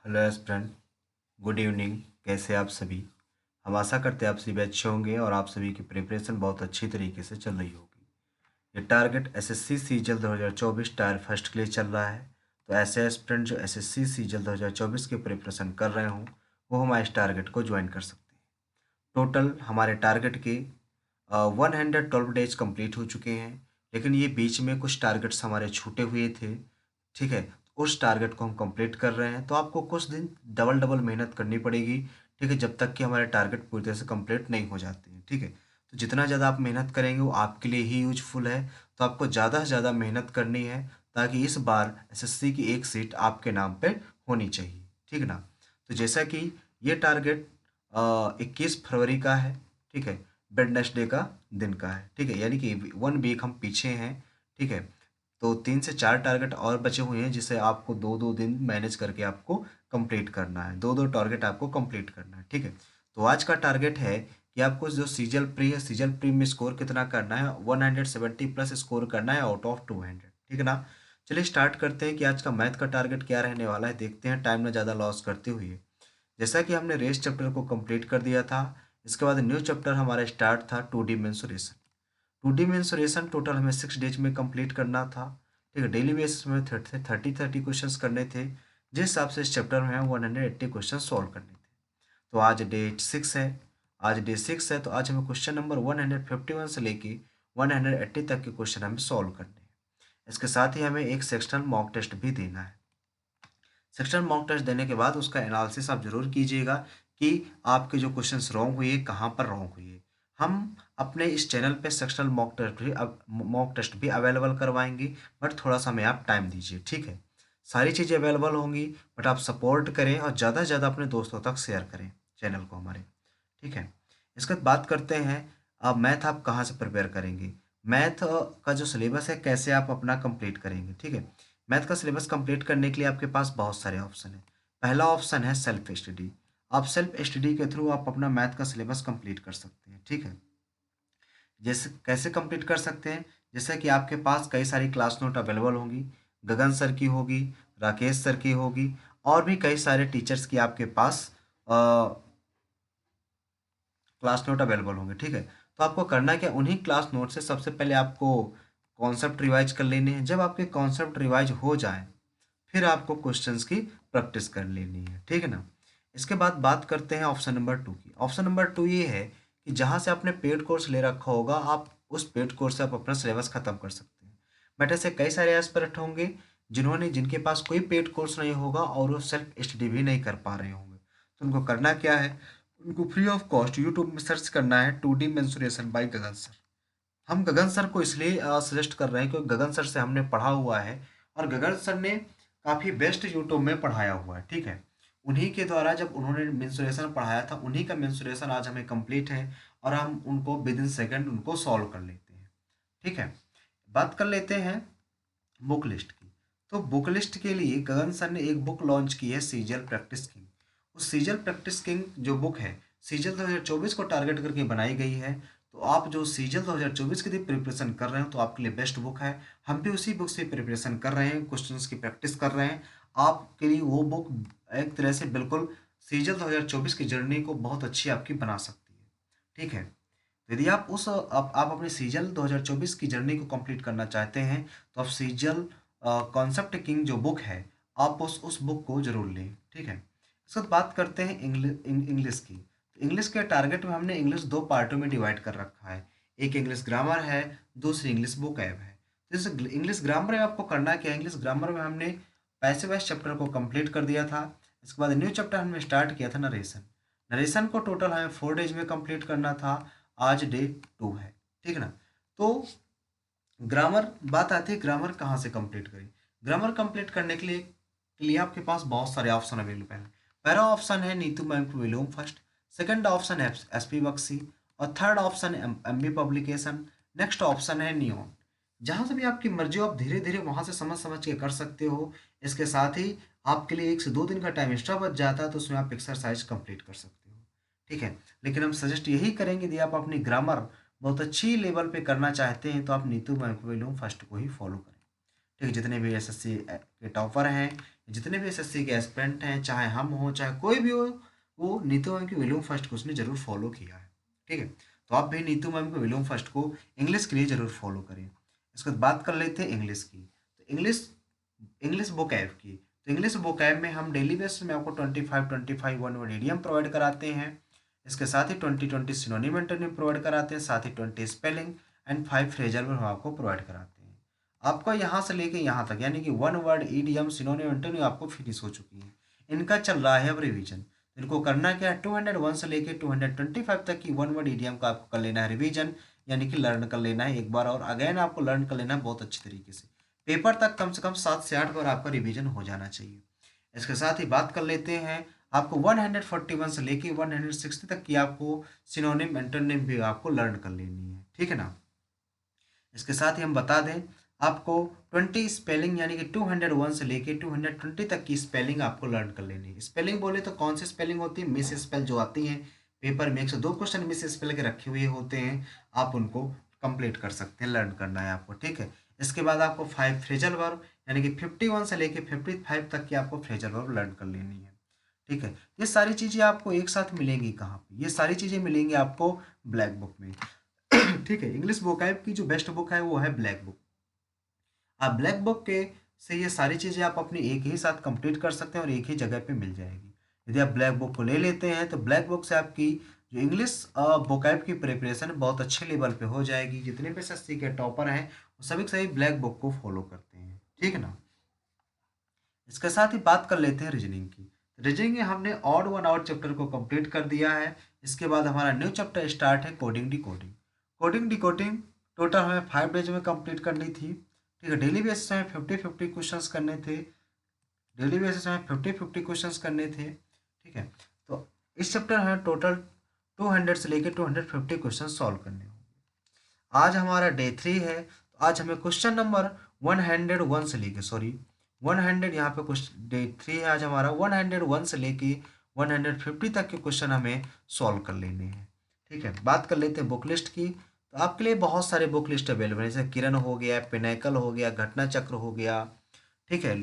Hello aspirant, good evening. कैसे आप सभी? हम आशा करते हैं आप सभी अच्छे होंगे और आप सभी की प्रिपरेशन बहुत अच्छी तरीके से चल रही होगी। ये टारगेट एसएससी सीजल 2024 टायर फर्स्ट के लिए चल रहा है। तो ऐसे एस्पिरेंट जो एसएससी सीजल 2024 की प्रिपरेशन कर रहे हों वो हमारे इस टारगेट को ज्वाइन कर सकते हैं। टोटल हमारे टारगेट के 112 डेज कंप्लीट हो चुके हैं, लेकिन ये बीच में कुछ टारगेट्स हमारे छूटे हुए थे। ठीक है, तो उस टारगेट को हम कंप्लीट कर रहे हैं, तो आपको कुछ दिन डबल डबल मेहनत करनी पड़ेगी। ठीक है, जब तक कि हमारे टारगेट पूरी तरह से कंप्लीट नहीं हो जाते हैं। ठीक है, तो जितना ज़्यादा आप मेहनत करेंगे वो आपके लिए ही यूजफुल है। तो आपको ज़्यादा से ज़्यादा मेहनत करनी है ताकि इस बार एसएससी की एक सीट आपके नाम पे होनी चाहिए। ठीक है ना? तो जैसा कि ये टारगेट 21 फरवरी का है। ठीक है, वेडनेसडे का दिन का है। ठीक है, यानी कि 1 वीक हम पीछे हैं। ठीक है, तो 3 से 4 टारगेट और बचे हुए हैं जिसे आपको 2-2 दिन मैनेज करके आपको कंप्लीट करना है। 2-2 टारगेट आपको कंप्लीट करना है। ठीक है, तो आज का टारगेट है कि आपको जो सीजल प्री है, सीजल प्री में स्कोर कितना करना है, 170 प्लस स्कोर करना है आउट ऑफ 200। ठीक है ना? चलिए स्टार्ट करते हैं कि आज का मैथ का टारगेट क्या रहने वाला है। देखते हैं टाइम ना ज़्यादा लॉस करते हुए। जैसा कि हमने रेस चैप्टर को कंप्लीट कर दिया था, इसके बाद न्यू चैप्टर हमारा स्टार्ट था 2D mensuration. 2D mensuration total हमें 6 डेज में कंप्लीट करना था। ठीक है, डेली बेसिस में 30 क्वेश्चंस करने थे। जिस हिसाब से इस चैप्टर में हमें 180 क्वेश्चन सॉल्व करने थे। तो आज डे 6 है। आज डे 6 है, तो आज हमें क्वेश्चन नंबर 151 से लेके 180 तक के क्वेश्चन हमें सॉल्व करने हैं। इसके साथ ही हमें एक सेक्शनल मॉक टेस्ट भी देना है। सेक्शनल मॉक टेस्ट देने के बाद उसका एनालिसिस आप जरूर कीजिएगा कि आपके जो क्वेश्चंस रॉन्ग हुए कहाँ पर रॉन्ग हुए। हम अपने इस चैनल पे सेक्शनल मॉक टेस्ट भी अवेलेबल करवाएंगे, बट थोड़ा सा हमें आप टाइम दीजिए। ठीक है, सारी चीज़ें अवेलेबल होंगी, बट आप सपोर्ट करें और ज़्यादा से ज़्यादा अपने दोस्तों तक शेयर करें चैनल को हमारे। ठीक है, इसके बाद बात करते हैं अब मैथ आप कहाँ से प्रिपेयर करेंगे। मैथ का जो सिलेबस है कैसे आप अपना कंप्लीट करेंगे। ठीक है, मैथ का सिलेबस कंप्लीट करने के लिए आपके पास बहुत सारे ऑप्शन है। पहला ऑप्शन है सेल्फ स्टडी। आप सेल्फ स्टडी के थ्रू आप अपना मैथ का सिलेबस कंप्लीट कर सकते हैं। ठीक है, जैसे कैसे कंप्लीट कर सकते हैं, जैसे कि आपके पास कई सारी क्लास नोट अवेलेबल होंगी। गगन सर की होगी, राकेश सर की होगी, और भी कई सारे टीचर्स की आपके पास क्लास नोट अवेलेबल होंगे। ठीक है, तो आपको करना क्या, उन्हीं क्लास नोट से सबसे पहले आपको कॉन्सेप्ट रिवाइज कर लेने हैं। जब आपके कॉन्सेप्ट रिवाइज हो जाए फिर आपको क्वेश्चंस की प्रैक्टिस कर लेनी है। ठीक है ना? इसके बाद बात करते हैं ऑप्शन नंबर 2 की। ऑप्शन नंबर 2 ये है कि जहाँ से आपने पेड कोर्स ले रखा होगा, आप उस पेड कोर्स से आप अपना सिलेबस खत्म कर सकते हैं। बट ऐसे कई सारे एस्पिरेंट होंगे जिनके पास कोई पेड कोर्स नहीं होगा और वो सेल्फ स्टडी भी नहीं कर पा रहे होंगे। तो उनको करना क्या है, उनको फ्री ऑफ कॉस्ट यूट्यूब में सर्च करना है 2D मेंसुरेशन बाय गगन सर। हम गगन सर को इसलिए सजेस्ट कर रहे हैं क्योंकि गगन सर से हमने पढ़ा हुआ है और गगन सर ने काफ़ी बेस्ट यूट्यूब में पढ़ाया हुआ है। ठीक है, उन्हीं के द्वारा जब उन्होंने मेंसुरेशन पढ़ाया था, उन्हीं का मेंसुरेशन आज हमें कंप्लीट है और हम उनको विद इन सेकेंड उनको सॉल्व कर लेते हैं। ठीक है, बात कर लेते हैं बुक लिस्ट की। तो बुक लिस्ट के लिए गगन सर ने एक बुक लॉन्च की है, सीजल प्रैक्टिस किंग। उस सीजल प्रैक्टिस किंग जो बुक है, सीजल 2024 को टारगेट करके बनाई गई है। तो आप जो सीजल 2024 के लिए प्रिपरेशन कर रहे हो तो आपके लिए बेस्ट बुक है। हम भी उसी बुक से प्रिपरेशन कर रहे हैं, क्वेश्चंस की प्रैक्टिस कर रहे हैं। आपके लिए वो बुक एक तरह से बिल्कुल सीजल 2024 की जर्नी को बहुत अच्छी आपकी बना सकती है। ठीक है, यदि आप अपने सीजल 2024 की जर्नी को कंप्लीट करना चाहते हैं तो आप सीजल कॉन्सेप्ट किंग जो बुक है, आप उस बुक को जरूर लें। ठीक है, इसके बाद बात करते हैं इंग्लिश की। तो इंग्लिश के टारगेट में हमने इंग्लिश 2 पार्टों में डिवाइड कर रखा है। एक इंग्लिश ग्रामर है, दूसरी इंग्लिश बुक ऐप है। तो जैसे इंग्लिश ग्रामर में आपको करना क्या है, इंग्लिश ग्रामर में हमने पैसिव वॉइस चैप्टर को कंप्लीट कर दिया था। इसके बाद न्यू चैप्टर हमने स्टार्ट किया था नरेशन। नरेशन को टोटल हमें 4 डेज में कंप्लीट करना था। आज डे 2 है। ठीक है ना? तो ग्रामर बात आती है, ग्रामर कहाँ से कंप्लीट करें। ग्रामर कंप्लीट करने के लिए आपके पास बहुत सारे ऑप्शन अवेलेबल हैं। पहला ऑप्शन है नीतू मैम टू विलोम फर्स्ट, सेकंड ऑप्शन है एसपी बक्सी, और थर्ड ऑप्शन है एमबी पब्लिकेशन। नेक्स्ट ऑप्शन है नियॉन। जहाँ से भी आपकी मर्जी हो आप धीरे धीरे वहाँ से समझ समझ के कर सकते हो। इसके साथ ही आपके लिए 1 से 2 दिन का टाइम एक्स्ट्रा बच जाता है, तो उसमें आप एक्सरसाइज कंप्लीट कर सकते हो। ठीक है, लेकिन हम सजेस्ट यही करेंगे यदि आप अपनी ग्रामर बहुत अच्छी लेवल पे करना चाहते हैं तो आप नीतू मैम फर्स्ट को ही फॉलो करें। ठीक है, जितने भी एसएससी के टॉपर हैं, जितने भी एसएससी के एस्पिरेंट हैं, चाहे हम हो चाहे कोई भी हो, वो नीतू मैम की वॉल्यूम फर्स्ट को उसने जरूर फॉलो किया है। ठीक है, तो आप भी नीतू मैम के वॉल्यूम फर्स्ट को इंग्लिश के लिए जरूर फॉलो करें। इसके बाद बात कर लेते हैं इंग्लिश की। तो इंग्लिश इंग्लिश बुक ऐप की। तो इंग्लिश बुक ऐप में हम डेली बेसिस में आपको 25 वन वर्ड इडियम प्रोवाइड कराते हैं। इसके साथ ही 20 सिनोनिम एंटोनिम प्रोवाइड कराते हैं, साथ ही 20 स्पेलिंग एंड 5 फ्रेजल वर्ब हम आपको प्रोवाइड कराते हैं। आपका यहाँ से लेके यहाँ तक यानी कि one word idiom synonym antonym आपको फिनिश हो चुकी है। इनका चल रहा है अब रिवीजन। इनको करना क्या है, 201 से लेके 225 तक की वन वर्ड ईडियम का आपको कर लेना है रिवीजन, यानी कि लर्न कर लेना है एक बार, और अगेन आपको लर्न कर लेना है बहुत अच्छी तरीके से। पेपर तक कम से कम 7 से 8 बार आपका रिवीजन हो जाना चाहिए। इसके साथ ही बात कर लेते हैं, आपको 141 से लेके 160 तक की आपको सिनोनिम एंटोनिम भी आपको लर्न कर लेनी है। ठीक है ना। इसके साथ ही हम बता दें, आपको 20 स्पेलिंग यानी कि 201 से लेके 220 तक की स्पेलिंग आपको लर्न कर लेनी है। स्पेलिंग बोले तो कौन सी स्पेलिंग होती है, मिस स्पेल जो आती है पेपर में, 102 क्वेश्चन मिस स्पेल के रखे हुए होते हैं, आप उनको कंप्लीट कर सकते हैं, लर्न करना है आपको। ठीक है, इसके बाद आपको 5 फ्रेजल वर्ब यानी कि 51 से लेके 55 तक की आपको फ्रेजल वर्ब लर्न कर लेनी है। ठीक है, ये सारी चीज़ें आपको एक साथ मिलेंगी कहाँ पे, ये सारी चीज़ें मिलेंगी आपको ब्लैक बुक में। ठीक है, इंग्लिश वोकैब की जो बेस्ट बुक है वो है ब्लैक बुक। आप ब्लैक बुक के से ये सारी चीज़ें आप अपनी एक ही साथ कंप्लीट कर सकते हैं और एक ही जगह पे मिल जाएगी। यदि आप ब्लैक बुक को ले लेते हैं तो ब्लैक बुक से आपकी जो इंग्लिश वोकैब की प्रिपरेशन बहुत अच्छे लेवल पे हो जाएगी। जितने भी एसएससी के टॉपर हैं वो सभी के सभी ब्लैक बुक को फॉलो करते हैं। ठीक है ना। इसके साथ ही बात कर लेते हैं रीजनिंग की। रीजनिंग में हमने ऑड वन आउट चैप्टर को कंप्लीट कर दिया है। इसके बाद हमारा न्यू चैप्टर स्टार्ट है coding decoding. Coding decoding total हमें 5 डेज में कंप्लीट करनी थी। ठीक है, डेली बेसिस में 50-50 क्वेश्चंस करने थे। डेली बेसिस में 50-50 क्वेश्चंस करने थे। ठीक है, तो इस चैप्टर में टोटल 200 से लेकर 250 क्वेश्चन सॉल्व करने होंगे। आज हमारा डे 3 है, तो आज हमें क्वेश्चन नंबर 101 से लेके 100 यहाँ पे क्वेश्चन डे 3 है आज हमारा, 101 से लेके 150 तक के क्वेश्चन हमें सॉल्व कर लेने हैं। ठीक है, बात कर लेते हैं बुक लिस्ट की। तो आपके लिए बहुत सारे बुक लिस्ट अवेलेबल है, जैसे किरण हो गया, पिनाकल हो गया, घटना चक्र हो गया, ठीक है,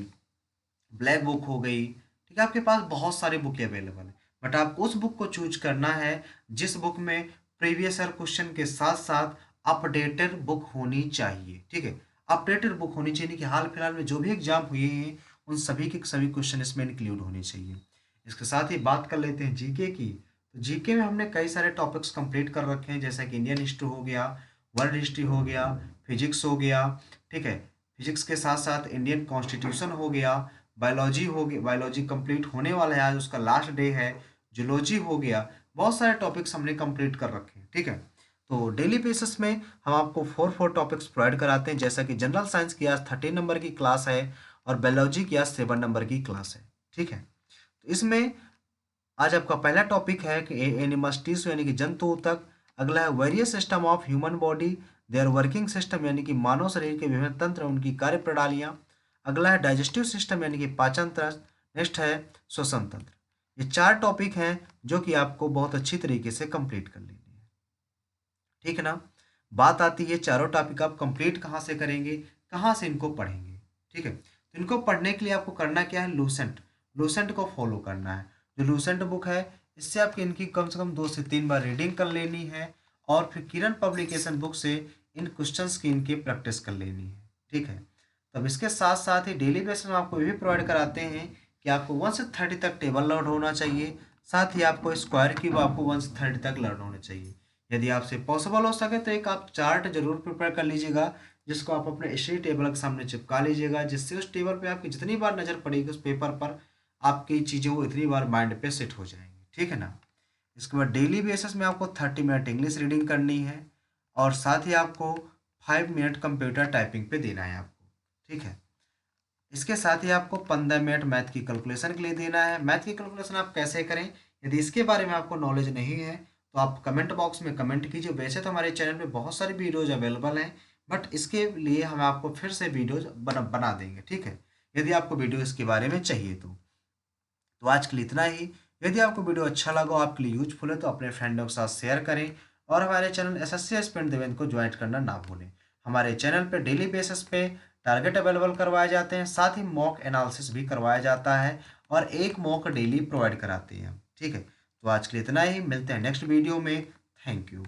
ब्लैक बुक हो गई। ठीक है, आपके पास बहुत सारी बुक अवेलेबल है, बट आपको उस बुक को चूज करना है जिस बुक में प्रीवियस ईयर क्वेश्चन के साथ साथ अपडेटेड बुक होनी चाहिए। ठीक है, अपडेटेड बुक होनी चाहिए कि हाल फिलहाल में जो भी एग्जाम हुए हैं उन सभी के सभी क्वेश्चन इसमें इंक्लूड होने चाहिए। इसके साथ ही बात कर लेते हैं जीके की। तो जीके में हमने कई सारे टॉपिक्स कंप्लीट कर रखे हैं, जैसा कि इंडियन हिस्ट्री हो गया, वर्ल्ड हिस्ट्री हो गया, फिजिक्स हो गया। ठीक है, फिजिक्स के साथ साथ इंडियन कॉन्स्टिट्यूशन हो गया, बायोलॉजी हो गया, बायोलॉजी कंप्लीट होने वाला है, आज उसका लास्ट डे है। जूलॉजी हो गया, बहुत सारे टॉपिक्स हमने कंप्लीट कर रखे हैं। ठीक है, तो डेली बेसिस में हम आपको 4 टॉपिक्स प्रोवाइड कराते हैं, जैसा कि जनरल साइंस की आज 13 नंबर की क्लास है और बायोलॉजी की आज 7 नंबर की क्लास है। ठीक है, तो इसमें आज आपका पहला टॉपिक है कि एनिमल्स टिश्यू यानी कि जंतु तक। अगला है various system of human body, their working system यानी कि मानव शरीर के विभिन्न तंत्र उनकी कार्य प्रणालियाँ। अगला है डाइजेस्टिव सिस्टम यानी कि पाचन तंत्र। नेक्स्ट है श्वसन तंत्र। ये 4 टॉपिक हैं जो कि आपको बहुत अच्छी तरीके से कंप्लीट कर लेनी है। ठीक है ना। बात आती है चारों टॉपिक आप कंप्लीट कहाँ से करेंगे, कहाँ से इनको पढ़ेंगे। ठीक है, तो इनको पढ़ने के लिए आपको करना क्या है, लूसेंट लूसेंट को फॉलो करना है। जो लूसेंट बुक है इससे आपकी इनकी कम से कम 2 से 3 बार रीडिंग कर लेनी है, और फिर किरण पब्लिकेशन बुक से इन क्वेश्चंस की इनकी प्रैक्टिस कर लेनी है। ठीक है, तब इसके साथ साथ ही डेली बेसिस में आपको ये भी प्रोवाइड कराते हैं कि आपको 1 से 30 तक टेबल लर्न होना चाहिए, साथ ही आपको स्क्वायर की वो आपको 1 से 30 तक लर्न होना चाहिए। यदि आपसे पॉसिबल हो सके तो एक आप चार्ट जरूर प्रिपेयर कर लीजिएगा, जिसको आप अपने स्टडी टेबल के सामने चिपका लीजिएगा, जिससे उस टेबल पे आपकी जितनी बार नज़र पड़ेगी उस पेपर पर आपकी चीज़ें वो इतनी बार माइंड पे सेट हो जाएंगी। ठीक है ना। इसके बाद डेली बेसिस में आपको 30 मिनट इंग्लिश रीडिंग करनी है, और साथ ही आपको 5 मिनट कंप्यूटर टाइपिंग पे देना है आपको। ठीक है, इसके साथ ही आपको 15 मिनट मैथ की कैलकुलेशन के लिए देना है। मैथ की कैलकुलेशन आप कैसे करें, यदि इसके बारे में आपको नॉलेज नहीं है तो आप कमेंट बॉक्स में कमेंट कीजिए। वैसे तो हमारे चैनल पे बहुत सारी वीडियोज अवेलेबल हैं, बट इसके लिए हम आपको फिर से वीडियोज बना देंगे। ठीक है, यदि आपको वीडियो इसके बारे में चाहिए तो आज के लिए इतना ही। यदि आपको वीडियो अच्छा लगा, आपके लिए यूजफुल है, तो अपने फ्रेंडों के साथ शेयर करें, और हमारे चैनल एसएससी एस्पिरेंट देवेंद्र को ज्वाइन करना ना भूलें। हमारे चैनल पे डेली बेसिस पे टारगेट अवेलेबल करवाए जाते हैं, साथ ही मॉक एनालिसिस भी करवाया जाता है और एक मॉक डेली प्रोवाइड कराते हैं। ठीक है, तो आज के लिए इतना ही, मिलते हैं नेक्स्ट वीडियो में। Thank you.